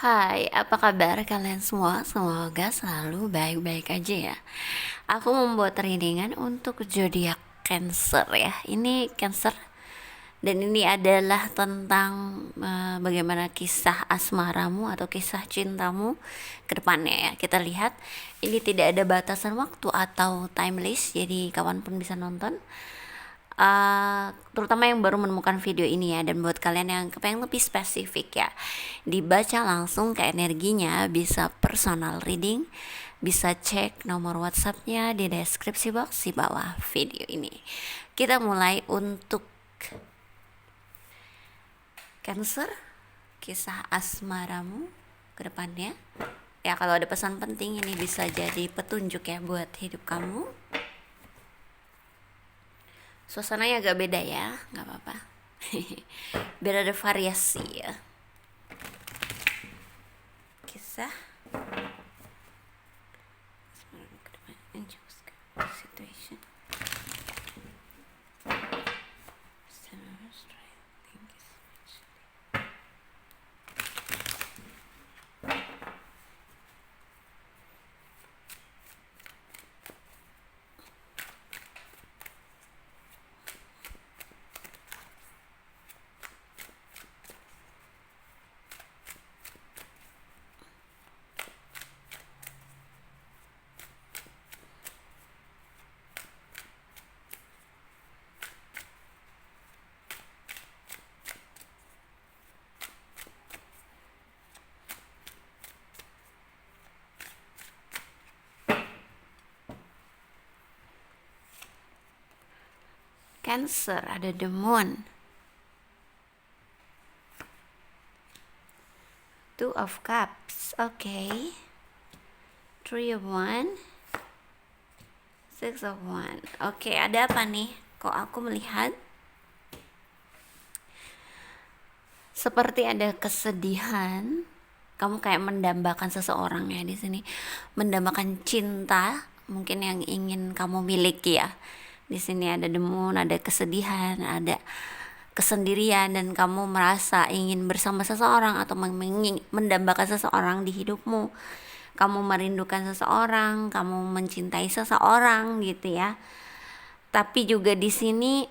Hai, apa kabar kalian semua? Semoga selalu baik-baik aja ya. Aku membuat readingan untuk zodiak Cancer ya. Ini Cancer dan ini adalah tentang bagaimana kisah asmaramu atau kisah cintamu ke depannya ya. Kita lihat ini tidak ada batasan waktu atau timeless, jadi kapanpun bisa nonton. Terutama yang baru menemukan video ini ya, dan buat kalian yang kepengen lebih spesifik ya, dibaca langsung ke energinya, bisa personal reading, bisa cek nomor WhatsAppnya di deskripsi box di bawah video ini. Kita mulai untuk Cancer, kisah asmaramu ke depannya ya. Kalau ada pesan penting ini bisa jadi petunjuk ya buat hidup kamu. Suasananya agak beda ya, nggak apa-apa. Biar ada variasi ya. Kisah situation. Cancer ada the moon, two of cups, okay, three of one, six of one. Oke, ada apa nih? Kok aku melihat seperti ada kesedihan. Kamu kayak mendambakan seseorang ya di sini, mendambakan cinta mungkin yang ingin kamu miliki ya. Di sini ada the moon, ada kesedihan, ada kesendirian, dan kamu merasa ingin bersama seseorang atau mendambakan seseorang di hidupmu. Kamu merindukan seseorang, kamu mencintai seseorang gitu ya. Tapi juga di sini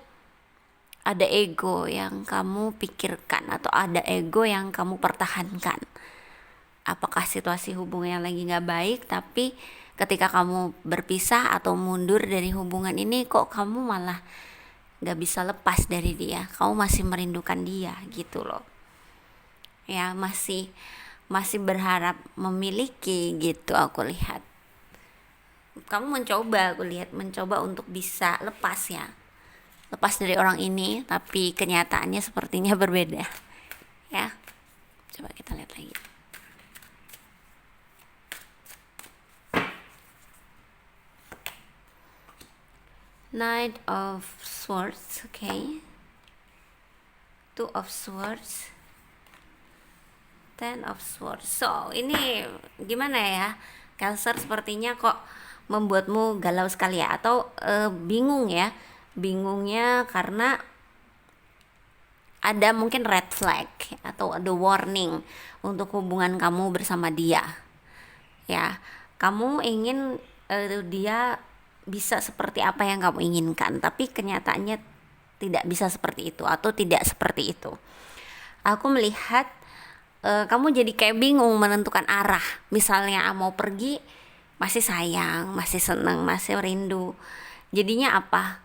ada ego yang kamu pikirkan atau ada ego yang kamu pertahankan. Apakah situasi hubungan lagi gak baik, tapi ketika kamu berpisah atau mundur dari hubungan ini, kok kamu malah gak bisa lepas dari dia, kamu masih merindukan dia gitu loh ya, masih berharap memiliki gitu. Aku lihat kamu mencoba untuk bisa lepas ya, lepas dari orang ini, tapi kenyataannya sepertinya berbeda ya. Coba kita lihat lagi. Knight of Swords, okay. Two of Swords, Ten of Swords. So ini gimana ya, Cancer, sepertinya kok membuatmu galau sekali ya, atau bingung ya. Bingungnya karena ada mungkin red flag atau ada warning untuk hubungan kamu bersama dia ya. Kamu ingin dia bisa seperti apa yang kamu inginkan, tapi kenyataannya tidak bisa seperti itu atau tidak seperti itu. Aku melihat kamu jadi kayak bingung menentukan arah. Misalnya mau pergi, masih sayang, masih seneng, masih rindu. Jadinya apa?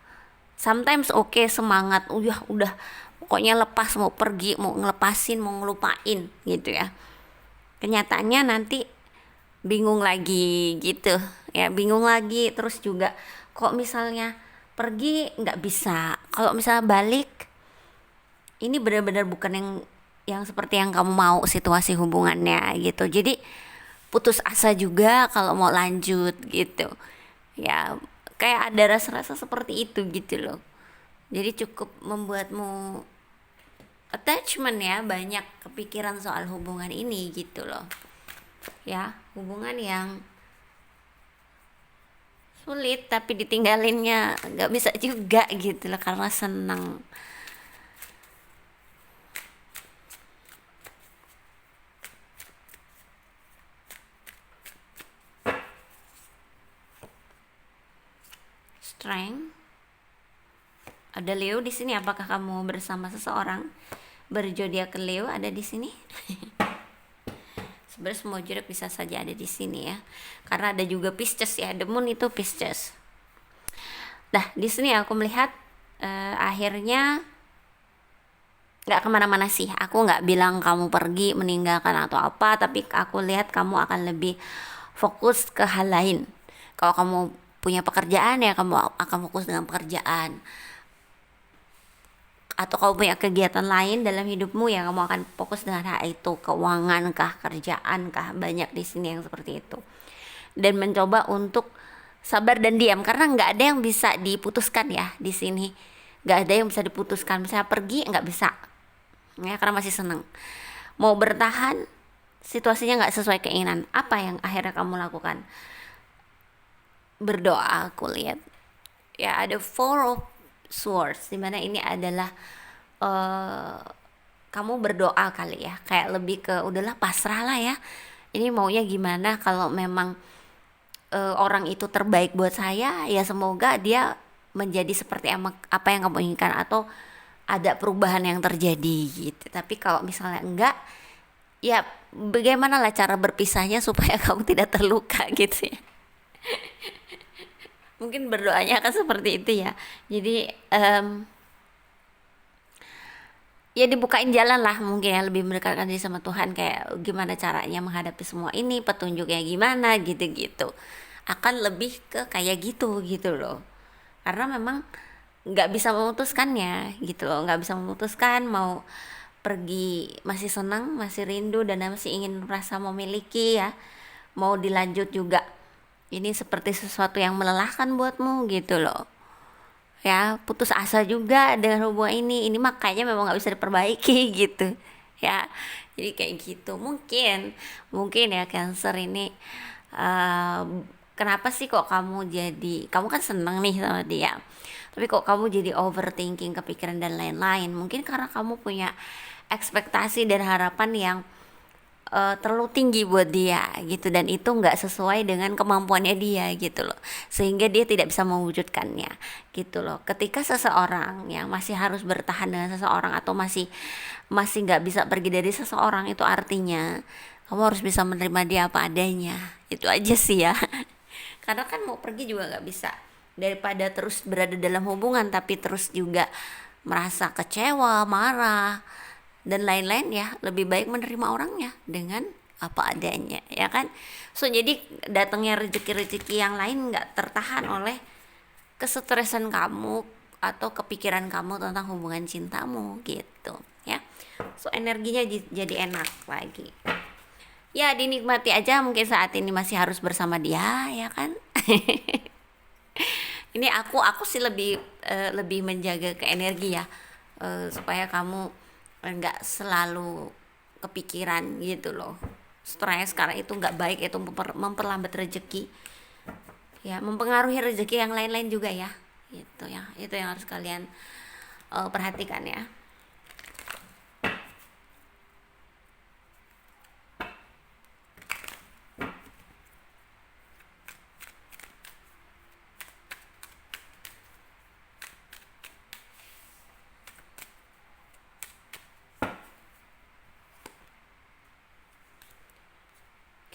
Sometimes oke, semangat, udah pokoknya lepas, mau pergi, mau ngelepasin, mau ngelupain gitu ya. Kenyataannya nanti bingung lagi gitu ya, bingung lagi. Terus juga kok misalnya pergi nggak bisa, kalau misalnya balik ini benar-benar bukan yang seperti yang kamu mau situasi hubungannya gitu. Jadi putus asa juga kalau mau lanjut gitu ya, kayak ada rasa-rasa seperti itu gitu loh. Jadi cukup membuatmu attachment ya, banyak kepikiran soal hubungan ini gitu loh ya. Hubungan yang sulit tapi ditinggalinnya nggak bisa juga gitu loh karena senang. Strength. Ada Leo di sini. Apakah kamu bersama seseorang berzodiak Leo ada di sini? Sebenarnya semua zodiak bisa saja ada di sini ya. Karena ada juga Pisces ya. The Moon itu Pisces. Nah, di sini aku melihat akhirnya nggak kemana-mana sih. Aku nggak bilang kamu pergi meninggalkan atau apa, tapi aku lihat kamu akan lebih fokus ke hal lain. Kalau kamu punya pekerjaan ya kamu akan fokus dengan pekerjaan, atau kamu punya kegiatan lain dalam hidupmu ya kamu akan fokus dengan hal itu, keuangan kah, kerjaan kah, banyak di sini yang seperti itu. Dan mencoba untuk sabar dan diam karena nggak ada yang bisa diputuskan ya di sini, nggak ada yang bisa diputuskan. Misalnya pergi nggak bisa ya karena masih seneng. Mau bertahan situasinya nggak sesuai keinginan, apa yang akhirnya kamu lakukan? Berdoa. Aku lihat ya ada Four of Swords, dimana ini adalah kamu berdoa kali ya, kayak lebih ke udahlah pasrah lah ya, ini maunya gimana. Kalau memang orang itu terbaik buat saya ya semoga dia menjadi seperti apa yang kamu inginkan, atau ada perubahan yang terjadi gitu. Tapi kalau misalnya enggak, ya bagaimana lah cara berpisahnya supaya kamu tidak terluka gitu ya. Mungkin berdoanya akan seperti itu ya. Jadi ya dibukain jalan lah mungkin ya, lebih mendekatkan diri sama Tuhan, kayak gimana caranya menghadapi semua ini, petunjuknya gimana gitu-gitu. Akan lebih ke kayak gitu gitu loh. Karena memang nggak bisa memutuskannya gitu loh, nggak bisa memutuskan mau pergi, masih senang, masih rindu dan masih ingin merasa memiliki ya. Mau dilanjut juga, ini seperti sesuatu yang melelahkan buatmu gitu loh. Ya putus asa juga dengan hubungan ini makanya memang nggak bisa diperbaiki gitu ya. Jadi kayak gitu. Mungkin ya Cancer ini uh, kenapa sih kok kamu kan seneng nih sama dia, tapi kok kamu jadi overthinking, kepikiran dan lain-lain. Mungkin karena kamu punya ekspektasi dan harapan yang terlalu tinggi buat dia gitu, dan itu nggak sesuai dengan kemampuannya dia gitu loh, sehingga dia tidak bisa mewujudkannya gitu loh. Ketika seseorang yang masih harus bertahan dengan seseorang atau masih masih nggak bisa pergi dari seseorang, itu artinya kamu harus bisa menerima dia apa adanya. Itu aja sih ya. Karena kan mau pergi juga nggak bisa, daripada terus berada dalam hubungan tapi terus juga merasa kecewa, marah dan lain-lain ya, lebih baik menerima orangnya dengan apa adanya ya kan. So jadi datangnya rezeki-rezeki yang lain nggak tertahan oleh kesetresan kamu atau kepikiran kamu tentang hubungan cintamu gitu ya. So energinya jadi enak lagi ya, dinikmati aja. Mungkin saat ini masih harus bersama dia ya kan. Ini aku sih lebih menjaga ke energi ya, supaya kamu nggak selalu kepikiran gitu loh, stres, karena itu nggak baik, itu memperlambat rezeki ya, mempengaruhi rezeki yang lain-lain juga ya. Itu ya, itu yang harus kalian perhatikan ya.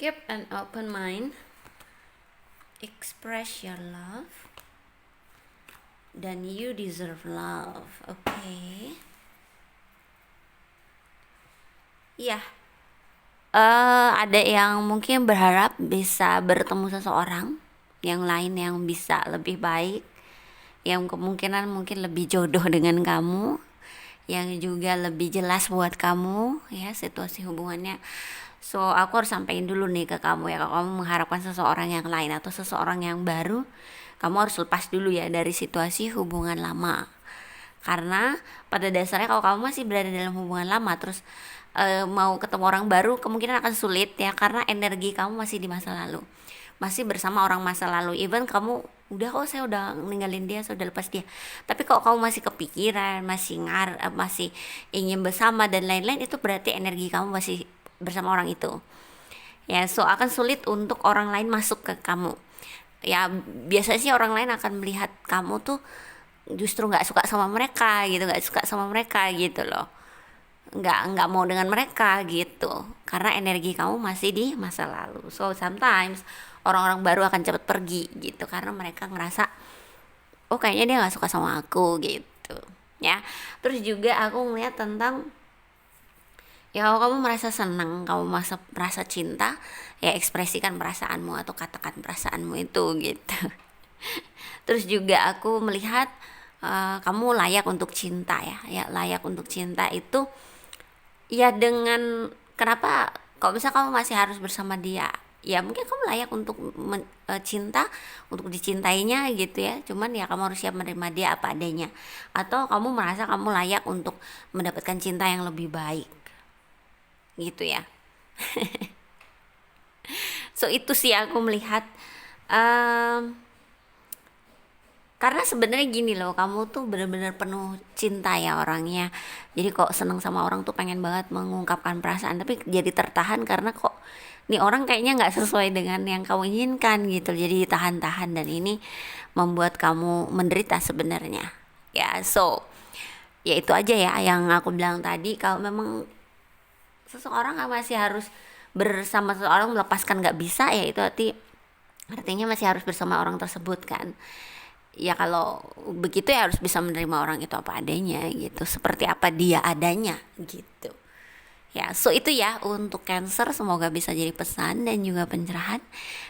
Keep an open mind, express your love, dan you deserve love. Okay. Iya. Ada yang mungkin berharap bisa bertemu seseorang yang lain yang bisa lebih baik, yang kemungkinan mungkin lebih jodoh dengan kamu, yang juga lebih jelas buat kamu ya situasi hubungannya. So aku harus sampaikan dulu nih ke kamu ya, kalau kamu mengharapkan seseorang yang lain atau seseorang yang baru, kamu harus lepas dulu ya dari situasi hubungan lama. Karena pada dasarnya kalau kamu masih berada dalam hubungan lama terus mau ketemu orang baru, kemungkinan akan sulit ya, karena energi kamu masih di masa lalu, masih bersama orang masa lalu. Even kamu udah, oh saya udah ninggalin dia, saya udah lepas dia, tapi kalau kamu masih kepikiran, masih ingin bersama dan lain-lain, itu berarti energi kamu masih bersama orang itu ya. So akan sulit untuk orang lain masuk ke kamu. Ya biasanya sih orang lain akan melihat kamu tuh justru nggak suka sama mereka gitu, nggak suka sama mereka gitu loh, nggak mau dengan mereka gitu, karena energi kamu masih di masa lalu. So sometimes orang-orang baru akan cepat pergi gitu karena mereka ngerasa, oh kayaknya dia nggak suka sama aku gitu ya. Terus juga aku ngeliat tentang, ya kalau kamu merasa senang, kamu merasa cinta, ya ekspresikan perasaanmu atau katakan perasaanmu itu gitu. Terus juga aku melihat kamu layak untuk cinta ya, ya layak untuk cinta itu ya dengan, kenapa kalau misalnya kamu masih harus bersama dia, ya mungkin kamu layak untuk cinta, untuk dicintainya gitu ya, cuman ya kamu harus siap menerima dia apa adanya, atau kamu merasa kamu layak untuk mendapatkan cinta yang lebih baik gitu ya. So itu sih aku melihat, em, karena sebenarnya gini loh, kamu tuh bener-bener penuh cinta ya orangnya, jadi kok seneng sama orang tuh pengen banget mengungkapkan perasaan, tapi jadi tertahan karena kok nih orang kayaknya nggak sesuai dengan yang kamu inginkan gitu, jadi tahan-tahan, dan ini membuat kamu menderita sebenarnya ya. So ya itu aja ya yang aku bilang tadi, kalau memang seseorang masih harus bersama seseorang, melepaskan nggak bisa, ya itu artinya masih harus bersama orang tersebut kan. Ya kalau begitu ya harus bisa menerima orang itu apa adanya gitu, seperti apa dia adanya gitu ya. So itu ya untuk Cancer, semoga bisa jadi pesan dan juga pencerahan.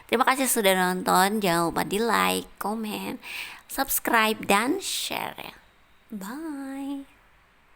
Terima kasih sudah nonton, jangan lupa di like, comment, subscribe, dan share ya. Bye.